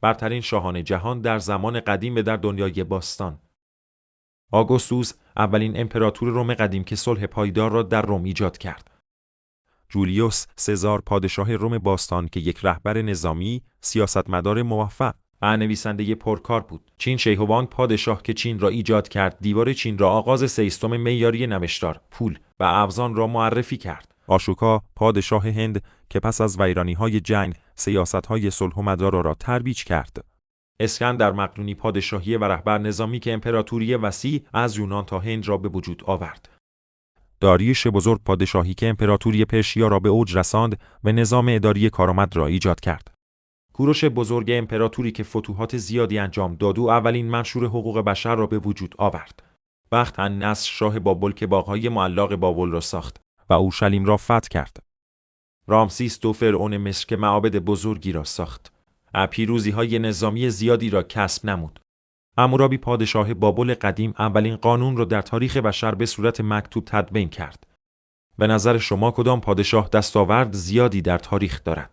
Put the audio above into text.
برترین شاهان جهان در زمان قدیم و در دنیای باستان. آگوستوس اولین امپراتور روم قدیم که صلح پایدار را در روم ایجاد کرد. جولیوس سزار پادشاه روم باستان که یک رهبر نظامی، سیاستمدار موفق و نویسنده پرکار بود. چین شیهوانگ پادشاه که چین را ایجاد کرد، دیوار چین را آغاز سیستم معیاری نوشتار، پول و ابزار را معرفی کرد. آشوکا پادشاه هند که پس از ویرانی‌های جنگ، سیاست‌های صلح و مدارا را ترویج کرد. اسکندر مقدونی پادشاهی و رهبر نظامی که امپراتوری وسیع از یونان تا هند را به وجود آورد. داریوش بزرگ پادشاهی که امپراتوری پرشیا را به اوج رساند و نظام اداری کارآمد را ایجاد کرد. کوروش بزرگ امپراتوری که فتوحات زیادی انجام داد و اولین منشور حقوق بشر را به وجود آورد. بخت النصر شاه بابل که باغ‌های معلق بابل را ساخت و اورشلیم را فتح کرد. رامسیس دو فرعون مصر که معابد بزرگی را ساخت. پیروزی‌های نظامی زیادی را کسب نمود. حمورابی پادشاه بابل قدیم اولین قانون را در تاریخ بشر به صورت مکتوب تدوین کرد. به نظر شما کدام پادشاه دستاورد زیادی در تاریخ دارد؟